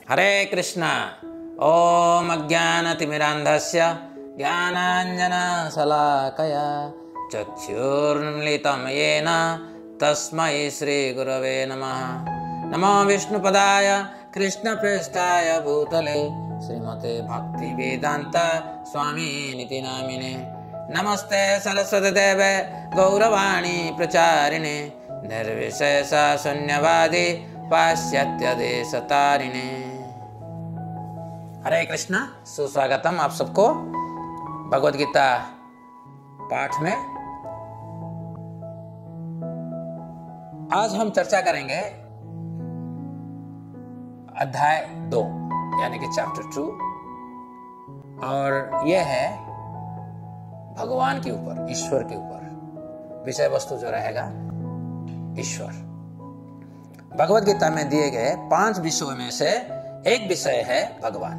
हरे कृष्णा। ओम अज्ञानतिमिरान्धस्य ज्ञानाञ्जनशलाकया चक्षुर्मिलितं येन तस्मै श्रीगुरवे नमः। नमो विष्णुपदाय कृष्णप्रेष्ठाय भूतले श्रीमते भक्तिवेदान्त स्वामिनिति नामिने। नमस्ते सरस्वतीदेवे गौरवाणी प्रचारिणे निर्विशेष शून्यवादी पाश्चात्य देशतारिणे। हरे कृष्णा, सुस्वागतम आप सबको भगवद गीता पाठ में। आज हम चर्चा करेंगे अध्याय 2 यानी कि चैप्टर 2, और यह है भगवान के ऊपर, ईश्वर के ऊपर। विषय वस्तु जो रहेगा ईश्वर। भगवद गीता में दिए गए 5 विषयों में से एक विषय है भगवान।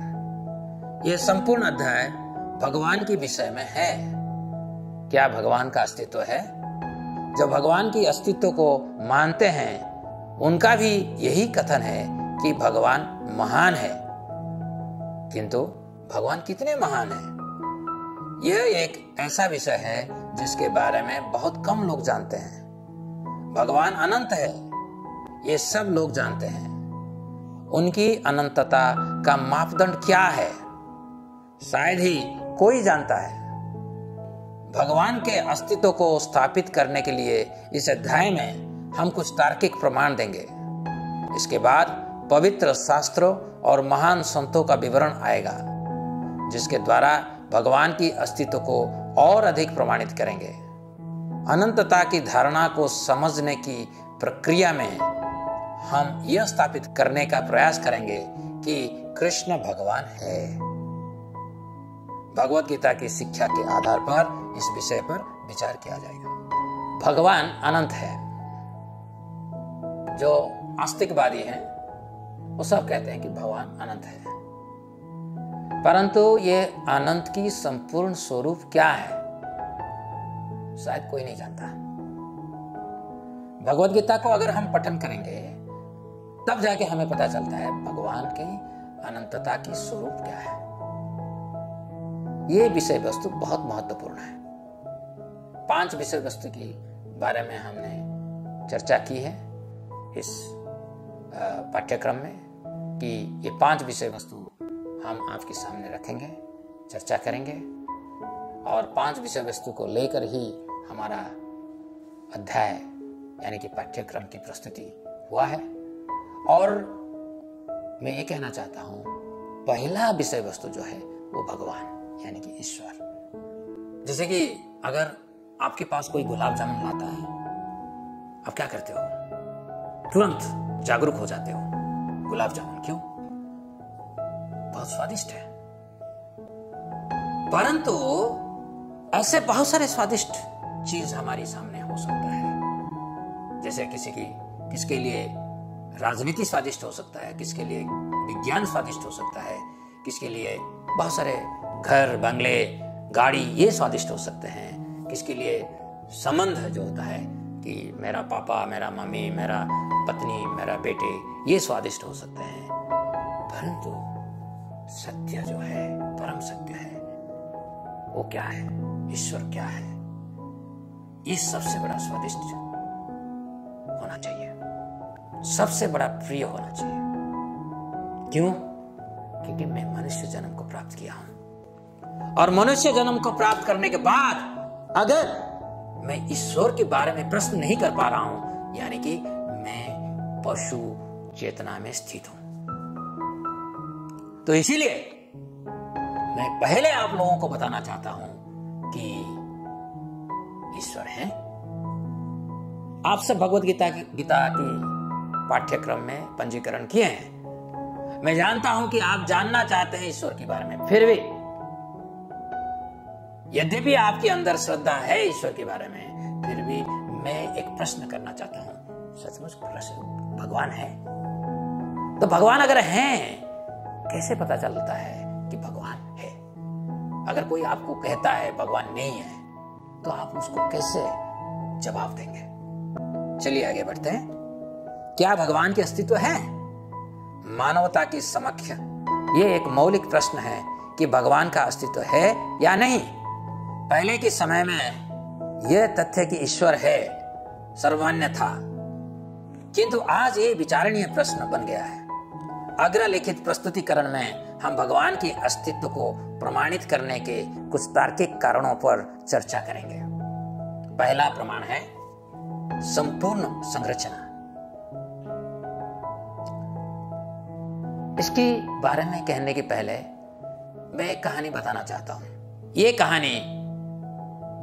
यह संपूर्ण अध्याय भगवान के विषय में है। क्या भगवान का अस्तित्व है? जो भगवान की अस्तित्व को मानते हैं उनका भी यही कथन है कि भगवान महान है। किंतु भगवान कितने महान हैं? यह एक ऐसा विषय है जिसके बारे में बहुत कम लोग जानते हैं। भगवान अनंत है, ये सब लोग जानते हैं। उनकी अनंतता का मापदंड क्या है, शायद ही कोई जानता है। भगवान के अस्तित्व को स्थापित करने के लिए इस अध्याय में हम कुछ तार्किक प्रमाण देंगे। इसके बाद पवित्र शास्त्रों और महान संतों का विवरण आएगा, जिसके द्वारा भगवान की अस्तित्व को और अधिक प्रमाणित करेंगे। अनंतता की धारणा को समझने की प्रक्रिया में हम यह स्थापित करने का प्रयास करेंगे कि कृष्ण भगवान है। भगवद गीता की शिक्षा के आधार पर इस विषय पर विचार किया जाएगा। भगवान अनंत है। जो आस्तिकवादी हैं वो सब कहते हैं कि भगवान अनंत है, परंतु ये अनंत की संपूर्ण स्वरूप क्या है शायद कोई नहीं जानता। भगवद गीता को अगर हम पठन करेंगे तब जाके हमें पता चलता है भगवान की अनंतता की स्वरूप क्या है। ये विषय वस्तु बहुत महत्वपूर्ण है। 5 विषय वस्तु के बारे में हमने चर्चा की है इस पाठ्यक्रम में, कि ये 5 विषय वस्तु हम आपके सामने रखेंगे, चर्चा करेंगे, और 5 विषय वस्तु को लेकर ही हमारा अध्याय यानी कि पाठ्यक्रम की प्रस्तुति हुआ है। और मैं ये कहना चाहता हूं, पहला विषय वस्तु जो है वो भगवान यानी कि ईश्वर। जैसे कि अगर आपके पास कोई गुलाब जामुन लाता है, आप क्या करते हो? तुरंत जागरूक हो जाते हो। गुलाब जामुन क्यों? बहुत स्वादिष्ट है। परंतु ऐसे बहुत सारे स्वादिष्ट चीज हमारे सामने हो सकता है। जैसे किसके लिए राजनीति स्वादिष्ट हो सकता है, किसके लिए विज्ञान स्वादिष्ट हो सकता है, किसके लिए बहुत सारे घर, बंगले, गाड़ी ये स्वादिष्ट हो सकते हैं, किसके लिए संबंध जो होता है कि मेरा पापा, मेरा मम्मी, मेरा पत्नी, मेरा बेटे, ये स्वादिष्ट हो सकते हैं। परंतु सत्य जो है, परम सत्य है, वो क्या है? ईश्वर क्या है? ये सबसे बड़ा स्वादिष्ट होना चाहिए, सबसे बड़ा प्रिय होना चाहिए। क्यों? क्योंकि मैं मनुष्य जन्म को प्राप्त किया हूं, और मनुष्य जन्म को प्राप्त करने के बाद अगर मैं ईश्वर के बारे में प्रश्न नहीं कर पा रहा हूं, यानी कि मैं पशु चेतना में स्थित हूं। तो इसीलिए मैं पहले आप लोगों को बताना चाहता हूं कि ईश्वर है। आप सब भगवद गीता की पाठ्यक्रम में पंजीकरण किए हैं। मैं जानता हूं कि आप जानना चाहते हैं ईश्वर के बारे में। फिर भी यद्यपि आपके अंदर श्रद्धा है ईश्वर के बारे में, फिर भी मैं एक प्रश्न करना चाहता हूं। सचमुच भगवान है? तो भगवान अगर हैं, कैसे पता चलता है कि भगवान है? अगर कोई आपको कहता है भगवान नहीं है, तो आप उसको कैसे जवाब देंगे? चलिए आगे बढ़ते हैं। क्या भगवान के अस्तित्व है? मानवता की समक्ष ये एक मौलिक प्रश्न है कि भगवान का अस्तित्व है या नहीं। पहले के समय में यह तथ्य कि ईश्वर है सर्वमान्य था, किंतु आज ये विचारणीय प्रश्न बन गया है। अग्रलिखित प्रस्तुतिकरण में हम भगवान के अस्तित्व को प्रमाणित करने के कुछ तार्किक कारणों पर चर्चा करेंगे। पहला प्रमाण है संपूर्ण संरचना। इसके बारे में कहने के पहले मैं एक कहानी बताना चाहता हूं। ये कहानी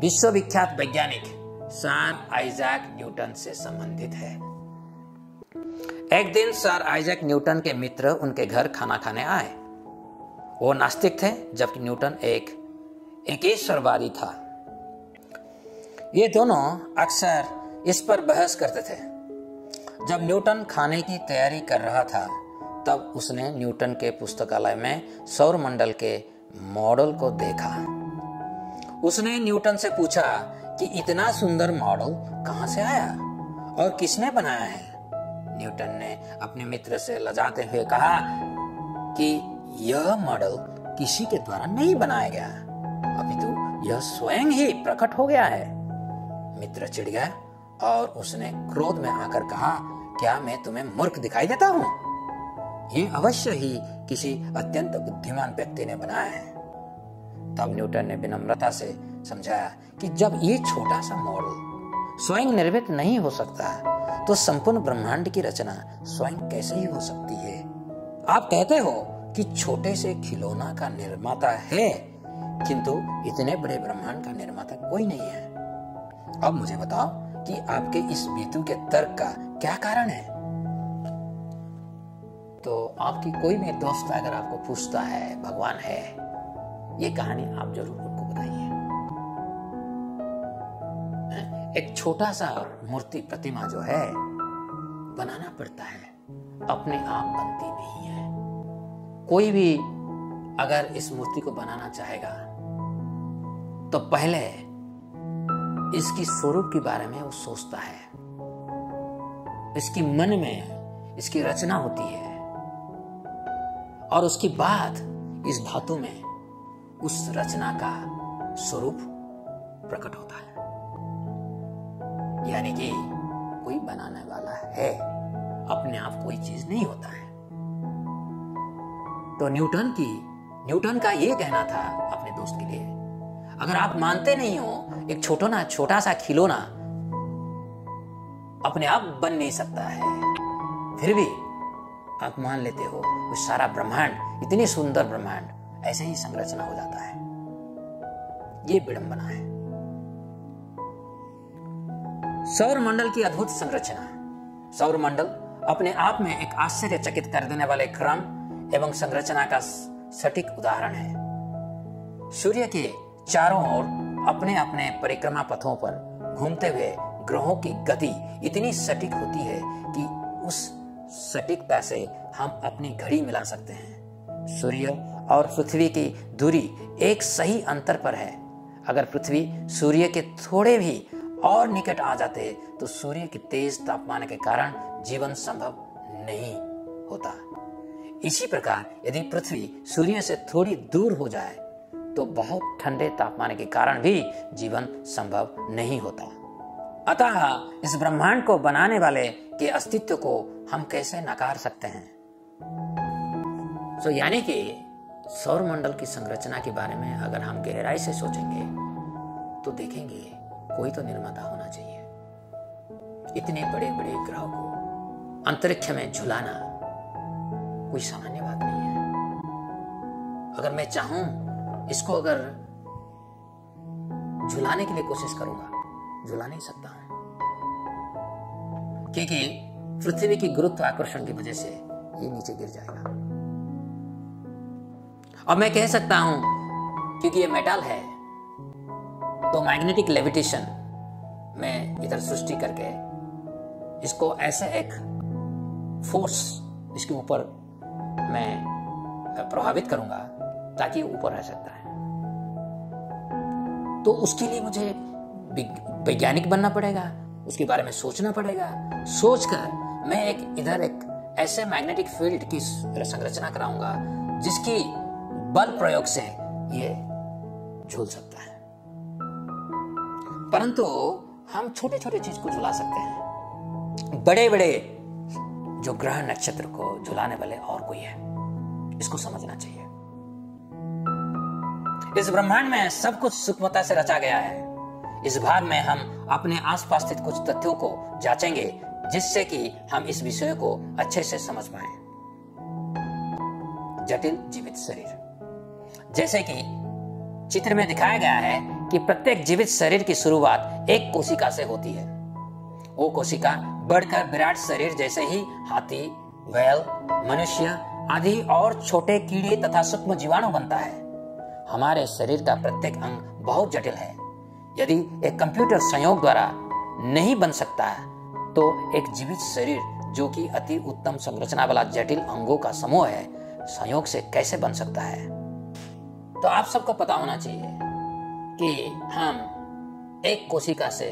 विश्वविख्यात वैज्ञानिक सर आइजैक न्यूटन से संबंधित है। एक दिन सर आइजैक न्यूटन के मित्र उनके घर खाना खाने आए। वो नास्तिक थे, जबकि न्यूटन एक एकेश्वरवादी था। ये दोनों अक्सर इस पर बहस करते थे। जब न्यूटन खाने की तैयारी कर रहा था, तब उसने न्यूटन के पुस्तकालय में सौर मंडल के मॉडल को देखा। उसने न्यूटन से पूछा कि इतना सुंदर मॉडल कहां से आया और किसने बनाया है। न्यूटन ने अपने मित्र से लजाते हुए कहा कि यह मॉडल किसी के द्वारा नहीं बनाया गया, अपितु यह स्वयं ही प्रकट हो गया है। मित्र चिढ़ गया और उसने क्रोध में आकर कहा, क्या मैं तुम्हें मूर्ख दिखाई देता हूं? ये अवश्य ही किसी अत्यंत बुद्धिमान व्यक्ति ने बनाया है। तब न्यूटन ने विनम्रता से समझाया कि जब ये छोटा सा मॉडल स्वयं निर्मित नहीं हो सकता, तो संपूर्ण ब्रह्मांड की रचना स्वयं कैसे ही हो सकती है। आप कहते हो कि छोटे से खिलौना का निर्माता है, किंतु इतने बड़े ब्रह्मांड का निर्माता कोई नहीं है। अब मुझे बताओ कि आपके इस बीतू के तर्क का क्या कारण है। तो आपकी कोई भी दोस्त अगर आपको पूछता है भगवान है, ये कहानी आप जरूर उनको बताइए। एक छोटा सा मूर्ति प्रतिमा जो है बनाना पड़ता है, अपने आप बनती नहीं है। कोई भी अगर इस मूर्ति को बनाना चाहेगा तो पहले इसकी स्वरूप के बारे में वो सोचता है, इसकी मन में इसकी रचना होती है और उसके बाद इस धातु में उस रचना का स्वरूप प्रकट होता है। यानी कि कोई बनाने वाला है, अपने आप कोई चीज नहीं होता है। तो न्यूटन का ये कहना था अपने दोस्त के लिए, अगर आप मानते नहीं हो एक छोटा सा खिलौना अपने आप बन नहीं सकता है, फिर भी आप मान लेते हो वो सारा ब्रह्मांड, इतनी सुंदर ब्रह्मांड ऐसे ही संरचना हो जाता है। ये विडंबना है। सौर मंडल की अद्भुत संरचना। सौर मंडल अपने आप में एक आश्चर्यचकित कर देने वाले क्रम एवं संरचना का सटीक उदाहरण है। सूर्य के चारों ओर अपने अपने परिक्रमा पथों पर घूमते हुए ग्रहों की गति इतनी सटीक होती है कि उस सटीकता से हम अपनी घड़ी मिला सकते हैं। सूर्य और पृथ्वी की दूरी एक सही अंतर पर है। अगर पृथ्वी सूर्य के थोड़े भी और निकट आ जाते तो सूर्य के तेज तापमान के कारण जीवन संभव नहीं होता। इसी प्रकार यदि पृथ्वी सूर्य से थोड़ी दूर हो जाए तो बहुत ठंडे तापमान के कारण भी जीवन संभव नहीं होता। अतः इस ब्रह्मांड को बनाने वाले के अस्तित्व को हम कैसे नकार सकते हैं। यानी कि सौर मंडल की संरचना के बारे में अगर हम गहराई से सोचेंगे तो देखेंगे कोई तो निर्माता होना चाहिए। इतने बड़े बड़े ग्रह को अंतरिक्ष में झुलाना कोई सामान्य बात नहीं है। अगर मैं चाहूं इसको अगर झुलाने के लिए कोशिश करूंगा, झुला नहीं सकता हूं, क्योंकि पृथ्वी की गुरुत्वाकर्षण की वजह से ये नीचे गिर जाएगा। अब मैं कह सकता हूं क्योंकि ये मेटल है तो मैग्नेटिक लेविटेशन में इधर सृष्टि करके इसको ऐसे एक फोर्स इसके ऊपर मैं प्रभावित करूंगा ताकि ऊपर रह सकता है। तो उसके लिए मुझे वैज्ञानिक बनना पड़ेगा, उसके बारे में सोचना पड़ेगा। सोचकर मैं इधर एक ऐसे मैग्नेटिक फील्ड की संरचना कराऊंगा जिसकी बल प्रयोग से ये झूल सकता है। परंतु हम छोटे छोटे चीज को झुला सकते हैं, बड़े बड़े जो ग्रह नक्षत्र को झुलाने वाले और कोई है। इसको समझना चाहिए। इस ब्रह्मांड में सब कुछ सूक्ष्मता से रचा गया है। इस भाग में हम अपने आसपास स्थित कुछ तथ्यों को जांचेंगे जिससे कि हम इस विषय को अच्छे से समझ पाए। जटिल जीवित शरीर, जैसे कि चित्र में दिखाया गया है कि प्रत्येक जीवित शरीर की शुरुआत एक कोशिका से होती है। वो कोशिका बढ़कर विराट शरीर जैसे ही हाथी, बैल, मनुष्य आदि और छोटे कीड़े तथा सूक्ष्म जीवाणु बनता है। हमारे शरीर का प्रत्येक अंग बहुत जटिल है। यदि एक कंप्यूटर संयोग द्वारा नहीं बन सकता तो एक जीवित शरीर जो कि अति उत्तम संरचना वाला जटिल अंगों का समूह है, संयोग से कैसे बन सकता है? तो आप सबको पता होना चाहिए कि हम एक कोशिका से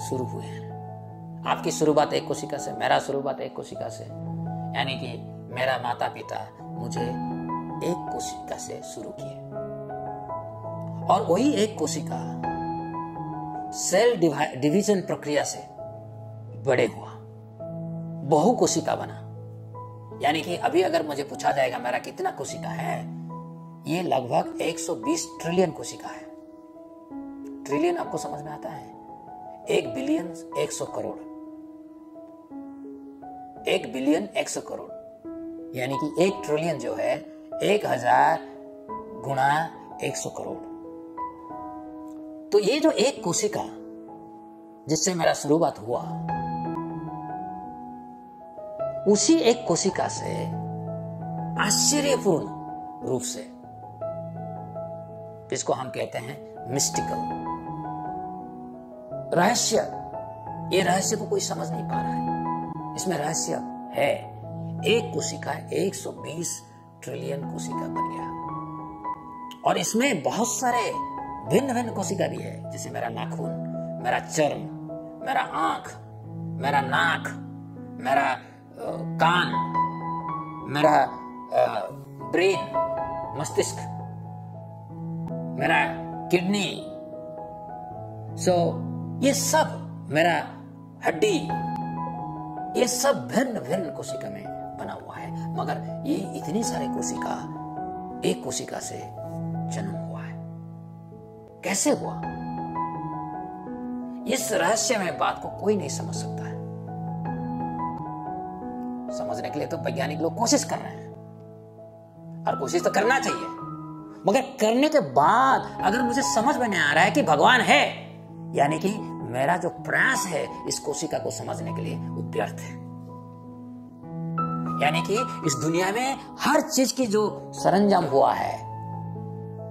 शुरू हुए हैं। आपकी शुरुआत एक कोशिका से, मेरा शुरुआत एक कोशिका से, यानी कि मेरा माता पिता मुझे एक कोशिका से शुरू किए और वही एक कोशिका सेल डिवीजन प्रक्रिया से बड़े हुआ, बहु कोशिका बना। यानी कि अभी अगर मुझे पूछा जाएगा मेरा कितना कोशिका है, ये लगभग 120 ट्रिलियन कोशिका है। ट्रिलियन आपको समझ में आता है? 1 बिलियन 100 करोड़, 1 बिलियन 100 करोड़, यानी कि 1 ट्रिलियन जो है 1000 गुणा 100 करोड़। तो ये जो एक कोशिका जिससे मेरा शुरुआत हुआ, उसी एक कोशिका से आश्चर्यपूर्ण रूप से, जिसको हम कहते हैं मिस्टिकल रहस्य, ये रहस्य को कोई समझ नहीं पा रहा है। इसमें रहस्य है। एक कोशिका 120 ट्रिलियन कोशिका बन गया और इसमें बहुत सारे भिन्न भिन्न कोशिका भी है, जैसे मेरा नाखून, मेरा चर्म, मेरा आंख, मेरा नाक, मेरा कान, मेरा ब्रेन, मस्तिष्क, मेरा किडनी, ये सब, मेरा हड्डी, ये सब भिन्न भिन्न कोशिका में बना हुआ है। मगर ये इतनी सारे कोशिका एक कोशिका से जन्म हुआ है। कैसे हुआ? इस रहस्यमय बात को कोई नहीं समझ सकता है। समझने के लिए तो वैज्ञानिक लोग कोशिश कर रहे हैं और कोशिश तो करना चाहिए, मगर करने के बाद अगर मुझे समझ में नहीं आ रहा है कि भगवान है, यानी कि मेरा जो प्रयास है इस कोशिका को समझने के लिए वो व्यर्थ है। यानी कि इस दुनिया में हर चीज की जो सरंजाम हुआ है,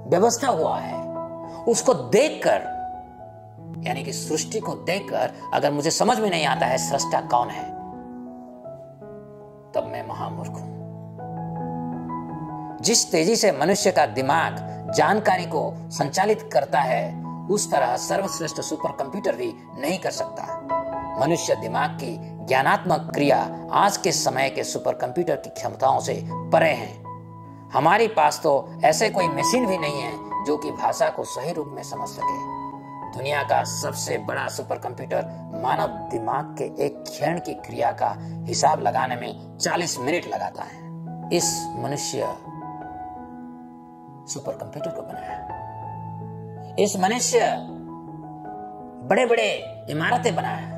व्यवस्था हुआ है, उसको देखकर, यानी कि सृष्टि को देखकर अगर मुझे समझ में नहीं आता है सृष्टा कौन है, तब मैं महामूर्ख हूं। जिस तेजी से मनुष्य का दिमाग जानकारी को संचालित करता है, उस तरह सर्वश्रेष्ठ सुपर कंप्यूटर भी नहीं कर सकता। मनुष्य दिमाग की ज्ञानात्मक क्रिया आज के समय के सुपर कंप्यूटर की क्षमताओं से परे हैं। हमारे पास तो ऐसे कोई मशीन भी नहीं है जो कि भाषा को सही रूप में समझ सके। दुनिया का सबसे बड़ा सुपर कंप्यूटर मानव दिमाग के एक क्षण की क्रिया का हिसाब लगाने में 40 मिनट लगाता है। इस मनुष्य सुपर कंप्यूटर को बनाया। इस मनुष्य बड़े बड़े इमारतें बनाया।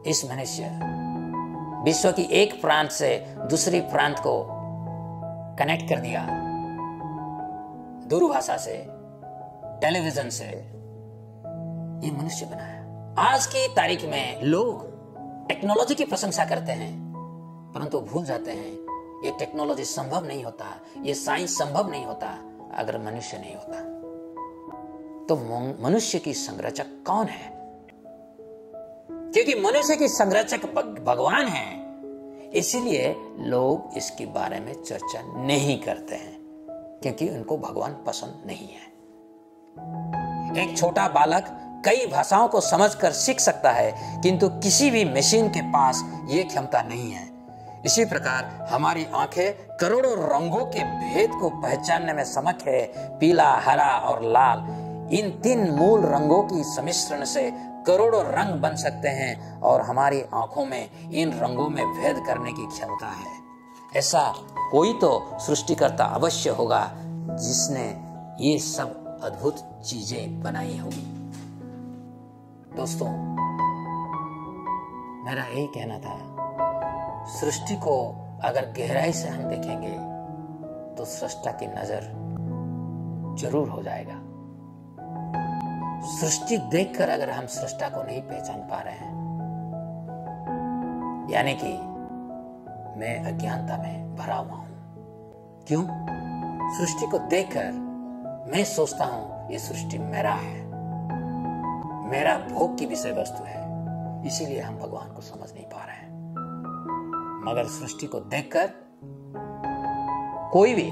इस मनुष्य विश्व की एक प्रांत से दूसरी प्रांत को कनेक्ट कर दिया, दूरभाषा से, टेलीविजन से। ये मनुष्य बनाया। आज की तारीख में लोग टेक्नोलॉजी की प्रशंसा करते हैं, परंतु भूल जाते हैं ये टेक्नोलॉजी संभव नहीं होता, ये साइंस संभव नहीं होता अगर मनुष्य नहीं होता। तो मनुष्य की संरचक कौन है? क्योंकि मनुष्य की संरचक भगवान है, इसीलिए लोग इसके बारे में चर्चा नहीं करते हैं, क्योंकि उनको भगवान पसंद नहीं है। एक छोटा बालक कई भाषाओं को समझकर सीख सकता है, किंतु किसी भी मशीन के पास ये क्षमता नहीं है। इसी प्रकार हमारी आंखें करोड़ों रंगों के भेद को पहचानने में समर्थ है। पीला, हरा और लाल, इन 3 मूल रंगों की सम्मिश्रण से करोड़ों रंग बन सकते हैं और हमारी आंखों में इन रंगों में भेद करने की क्षमता है। ऐसा कोई तो सृष्टिकर्ता अवश्य होगा जिसने ये सब अद्भुत चीजें बनाई होगी। दोस्तों, मेरा यही कहना था, सृष्टि को अगर गहराई से हम देखेंगे तो सृष्टा की नजर जरूर हो जाएगा। सृष्टि देखकर अगर हम सृष्टा को नहीं पहचान पा रहे हैं, यानी कि मैं अज्ञानता में भरा हुआ हूं। क्यों? सृष्टि को देखकर मैं सोचता हूं ये सृष्टि मेरा है, मेरा भोग की विषय वस्तु है, इसीलिए हम भगवान को समझ नहीं पा रहे हैं। मगर सृष्टि को देखकर कोई भी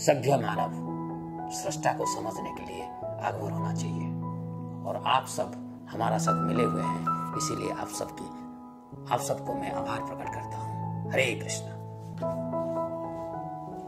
सभ्य मानव सृष्टा को समझने के लिए आगुर होना चाहिए। और आप सब हमारा साथ मिले हुए हैं, इसीलिए आप सबको मैं आभार प्रकट करता हूं। हरे कृष्ण।